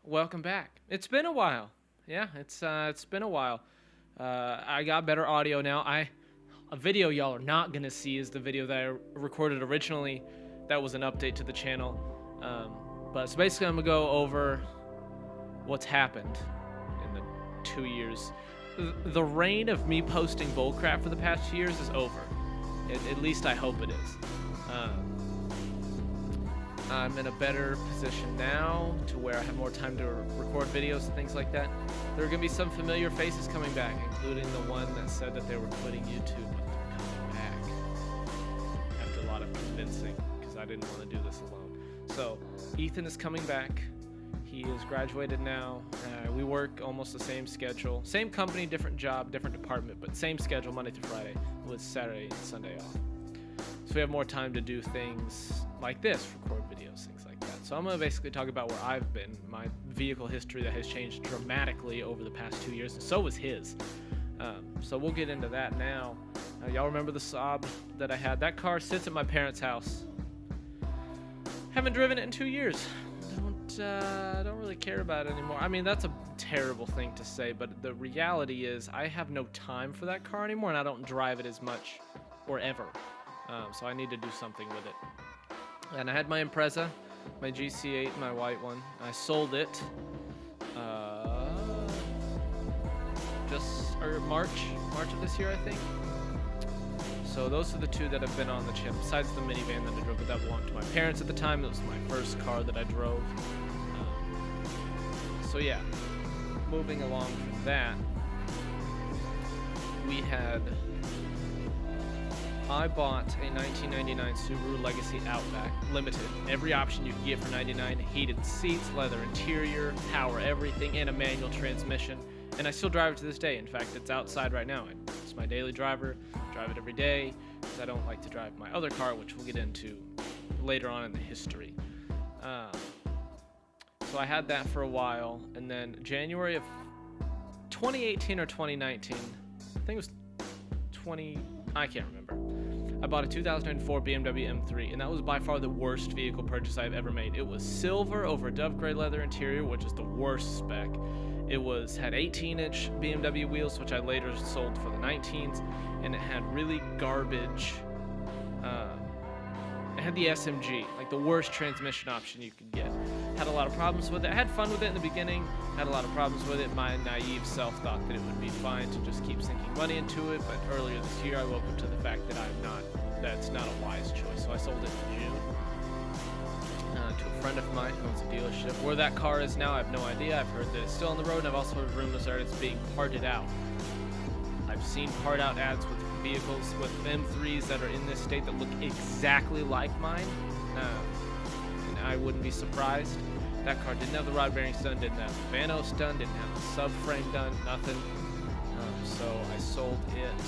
welcome back. It's been a while. Yeah, it's been a while. I got better audio now. A video y'all are not gonna see is the video that I recorded originally. That was an update to the channel. But so basically, I'm gonna go over what's happened in the 2 years. The reign of me posting bullcrap for the past 2 years is over. At least I hope it is. I'm in a better position now to where I have more time to record videos and things like that. There are going to be some familiar faces coming back, including the one that said that they were quitting YouTube, but they're coming back after a lot of convincing because I didn't want to do this alone. So Ethan is coming back. He is graduated now. We work almost the same schedule. Same company, different job, different department, but same schedule Monday through Friday with Saturday and Sunday off. So we have more time to do things like this, record videos, things like that. So I'm going to basically talk about where I've been, my vehicle history that has changed dramatically over the past 2 years, and so was his. So we'll get into that now. Y'all remember the Saab that I had? That car sits at my parents' house. Haven't driven it in 2 years. Don't really care about it anymore. I mean, that's a terrible thing to say, but the reality is I have no time for that car anymore, and I don't drive it as much or ever. So I need to do something with it. And I had my Impreza, my GC8, my white one. I sold it March of this year, I think. So those are the two that have been on the channel, besides the minivan that I drove, but that belonged to my parents at the time. It was my first car that I drove. So yeah, moving along from that, I bought a 1999 Subaru Legacy Outback, limited. Every option you can get for $99, heated seats, leather interior, power everything, and a manual transmission. And I still drive it to this day. In fact, it's outside right now. It's my daily driver. I drive it every day because I don't like to drive my other car, which we'll get into later on in the history. So I had that for a while, and then January of 2018 or 2019, I think it was I can't remember. I bought a 2004 BMW M3, and that was by far the worst vehicle purchase I've ever made. It was silver over dove gray leather interior, which is the worst spec. It had 18-inch BMW wheels, which I later sold for the 19s, and it had really garbage. It had the SMG, like the worst transmission option you could get. Had a lot of problems with it. I had fun with it in the beginning. Had a lot of problems with it. My naive self thought that it would be fine to just keep sinking money into it, but earlier this year I woke up to the fact that that's not a wise choice. So I sold it in June to a friend of mine who owns a dealership. Where that car is now, I have no idea. I've heard that it's still on the road, and I've also heard rumors that it's being parted out. I've seen part out ads with vehicles with M3s that are in this state that look exactly like mine, and I wouldn't be surprised. That car didn't have the rod bearings done, didn't have the vanos done, didn't have the subframe done, nothing. So I sold it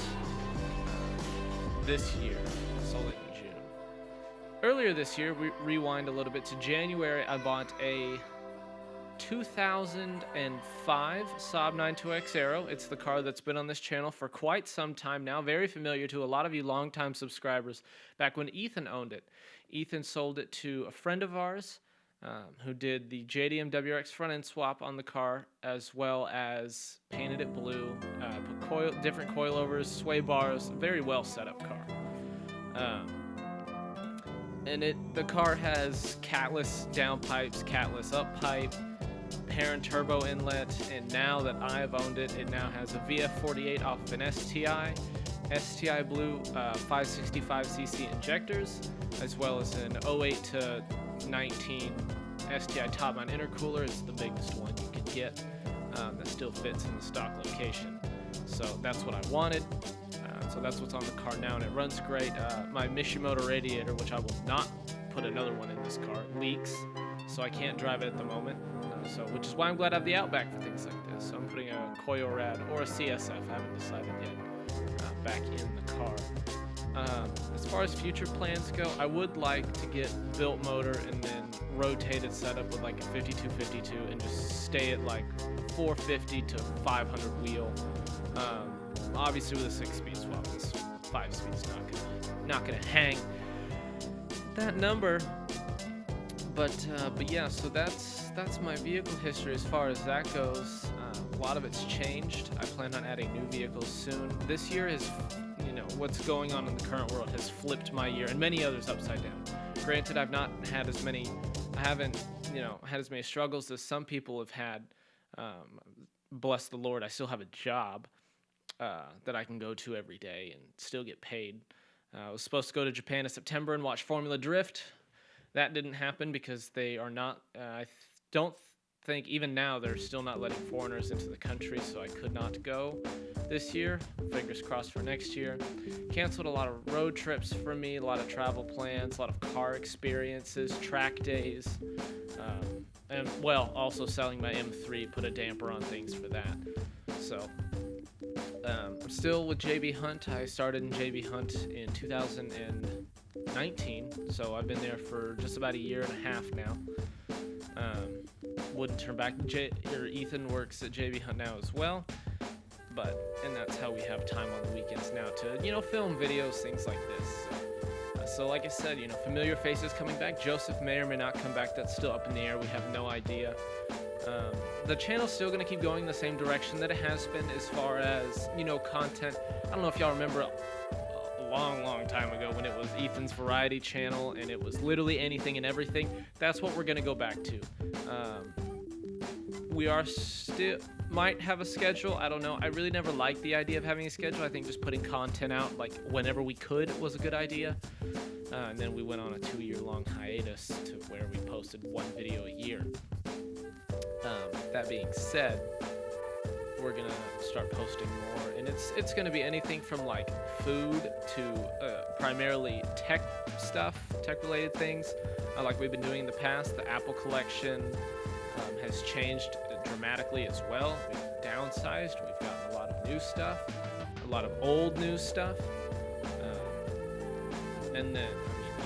this year. I sold it in June. Earlier this year, we rewind a little bit to January, I bought a 2005 Saab 92X Aero. It's the car that's been on this channel for quite some time now, very familiar to a lot of you longtime subscribers back when Ethan owned it. Ethan sold it to a friend of ours who did the JDM WRX front end swap on the car, as well as painted it blue, put different coilovers, sway bars, very well set up car. And the car has catless downpipes, catless uppipe, parent turbo inlet, and now that I've owned it, it now has a VF48 off of an STI blue 565cc injectors, as well as an 08 to 19 STI top mount intercooler. It's the biggest one you could get that still fits in the stock location. So that's what I wanted. So that's what's on the car now, and it runs great. My Mishimoto radiator, which I will not put another one in this car, leaks, so I can't drive it at the moment. Which is why I'm glad I have the Outback for things like this. So I'm putting a Koyorad or a CSF, I haven't decided yet, back in the car. As far as future plans go, I would like to get built motor and then rotated setup with like a 5252 and just stay at like 450 to 500 wheel. Obviously with a 6-speed swap, this 5-speed's not gonna hang that number. But yeah, so that's that's my vehicle history as far as that goes. A lot of it's changed. I plan on adding new vehicles soon. This year is, what's going on in the current world has flipped my year and many others upside down. Granted, I haven't, had as many struggles as some people have had. Bless the Lord, I still have a job that I can go to every day and still get paid. I was supposed to go to Japan in September and watch Formula Drift. That didn't happen because they are not, don't think, even now, they're still not letting foreigners into the country, so I could not go this year. Fingers crossed for next year. Canceled a lot of road trips for me, a lot of travel plans, a lot of car experiences, track days, and, also selling my M3 put a damper on things for that. So, I'm still with JB Hunt. I started in JB Hunt in 2019, so I've been there for just about a year and a half now. Wouldn't turn back. Ethan works at JB Hunt now as well, and that's how we have time on the weekends now to, film videos, things like this. So like I said, familiar faces coming back. Joseph may or may not come back. That's still up in the air. We have no idea. The channel's still going to keep going the same direction that it has been as far as, content. I don't know if y'all remember a long time ago when it was Ethan's Variety channel and it was literally anything and everything. That's what we're going to go back to. We are still, might have a schedule. I don't know. I really never liked the idea of having a schedule. I think just putting content out like whenever we could was a good idea. And then we went on a 2-year-long hiatus to where we posted one video a year. That being said, we're gonna start posting more, and it's gonna be anything from like food to primarily tech stuff, tech-related things, like we've been doing in the past. The Apple collection has changed dramatically as well. We've downsized. We've gotten a lot of new stuff, a lot of old new stuff, and then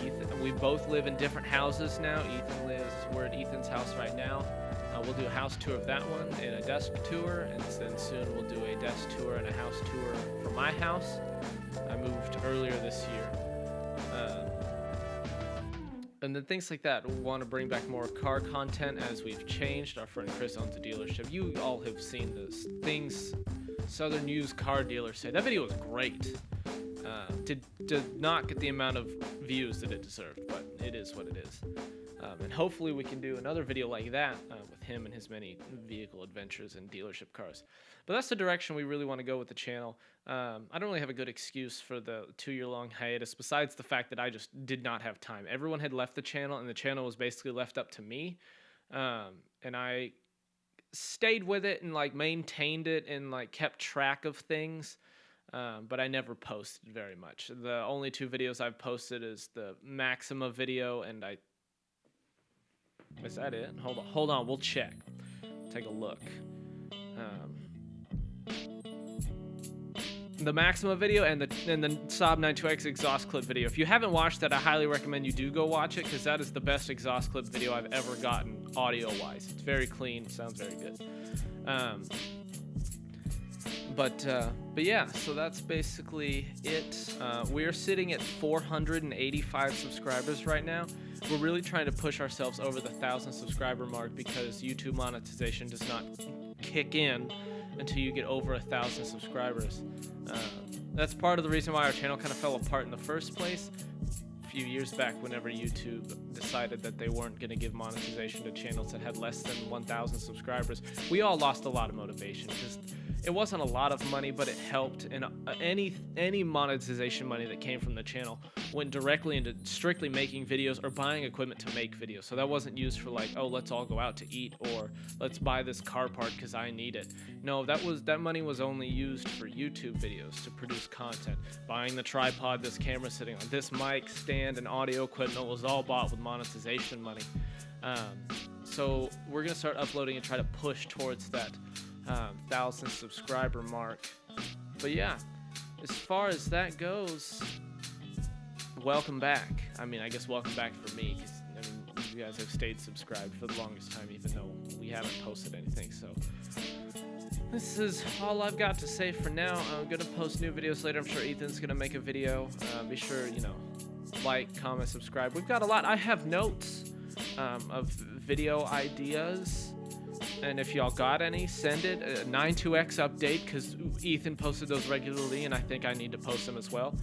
Ethan. We both live in different houses now. We're at Ethan's house right now. We'll do a house tour of that one and a desk tour, and then soon we'll do a desk tour and a house tour for my house. I moved earlier this year. And then things like that. We want to bring back more car content as we've changed. Our friend Chris owns a dealership. You all have seen this things Southern Used Car Dealers say. That video was great. Did not get the amount of views that it deserved, but it is what it is. And hopefully we can do another video like that with him and his many vehicle adventures and dealership cars. But that's the direction we really want to go with the channel. I don't really have a good excuse for the 2-year-long hiatus besides the fact that I just did not have time. Everyone had left the channel, and the channel was basically left up to me. And I stayed with it and like maintained it and like kept track of things. But I never posted very much. The only 2 videos I've posted is the Maxima video, and is that it? Hold on, we'll check. Take a look. The Maxima video and the Saab 92X exhaust clip video. If you haven't watched that, I highly recommend you do go watch it, because that is the best exhaust clip video I've ever gotten audio-wise. It's very clean, sounds very good. But yeah, so that's basically it. We're sitting at 485 subscribers right now. We're really trying to push ourselves over the 1,000 subscriber mark, because YouTube monetization does not kick in until you get over 1,000 subscribers. That's part of the reason why our channel kind of fell apart in the first place. A few years back, whenever YouTube decided that they weren't going to give monetization to channels that had less than 1,000 subscribers, we all lost a lot of motivation, because it wasn't a lot of money, but it helped. And any monetization money that came from the channel went directly into strictly making videos or buying equipment to make videos. So that wasn't used for like, oh, let's all go out to eat, or let's buy this car part because I need it. No, that money was only used for YouTube videos to produce content. Buying the tripod this camera's sitting on, this mic stand and audio equipment was all bought with monetization money. So we're gonna start uploading and try to push towards that 1,000 subscriber mark. But yeah, as far as that goes, welcome back. I mean, I guess welcome back for me, because you guys have stayed subscribed for the longest time, even though we haven't posted anything. So this is all I've got to say for now. I'm gonna post new videos later. I'm sure Ethan's gonna make a video. Be sure, like, comment, subscribe. We've got a lot. I have notes of video ideas. And if y'all got any, send it. A 92X update, because Ethan posted those regularly, and I think I need to post them as well.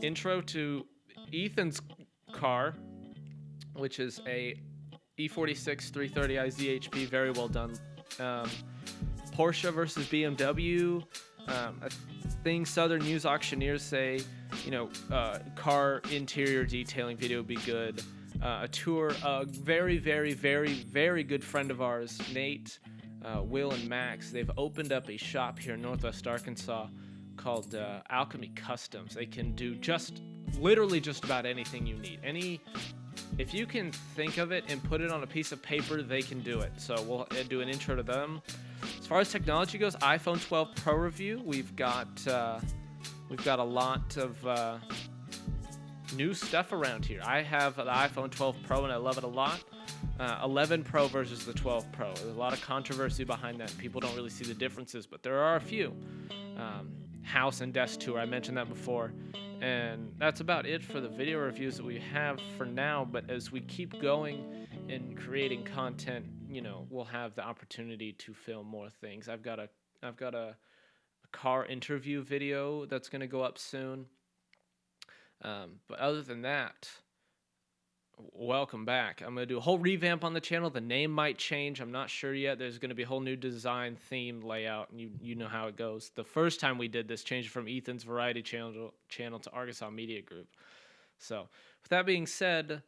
Intro to Ethan's car, which is a E46 330i ZHP, very well done. Porsche versus BMW. A thing Southern News auctioneers say, car interior detailing video would be good. A tour, a very, very, very, very good friend of ours, Nate, Will, and Max. They've opened up a shop here in Northwest Arkansas called Alchemy Customs. They can do literally just about anything you need. If you can think of it and put it on a piece of paper, they can do it. So we'll do an intro to them. As far as technology goes, iPhone 12 Pro review. We've got a lot of new stuff around here. I have the iPhone 12 Pro and I love it a lot. 11 Pro versus the 12 Pro. There's a lot of controversy behind that. People don't really see the differences, but there are a few. House and desk tour, I mentioned that before. And that's about it for the video reviews that we have for now. But as we keep going and creating content, we'll have the opportunity to film more things. I've got a car interview video that's going to go up soon. But other than that, welcome back. I'm going to do a whole revamp on the channel. The name might change. I'm not sure yet. There's going to be a whole new design, theme, layout, and you know how it goes. The first time we did this, changed from Ethan's Variety channel to Arkansas Media Group. So with that being said,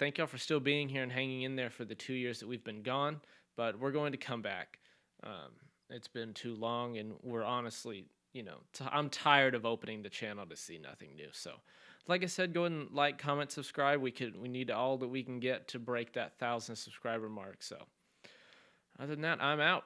thank y'all for still being here and hanging in there for the 2 years that we've been gone. But we're going to come back. It's been too long, and we're honestly, I'm tired of opening the channel to see nothing new. So like I said, go ahead and like, comment, subscribe. We need all that we can get to break that 1,000 subscriber mark. So other than that, I'm out.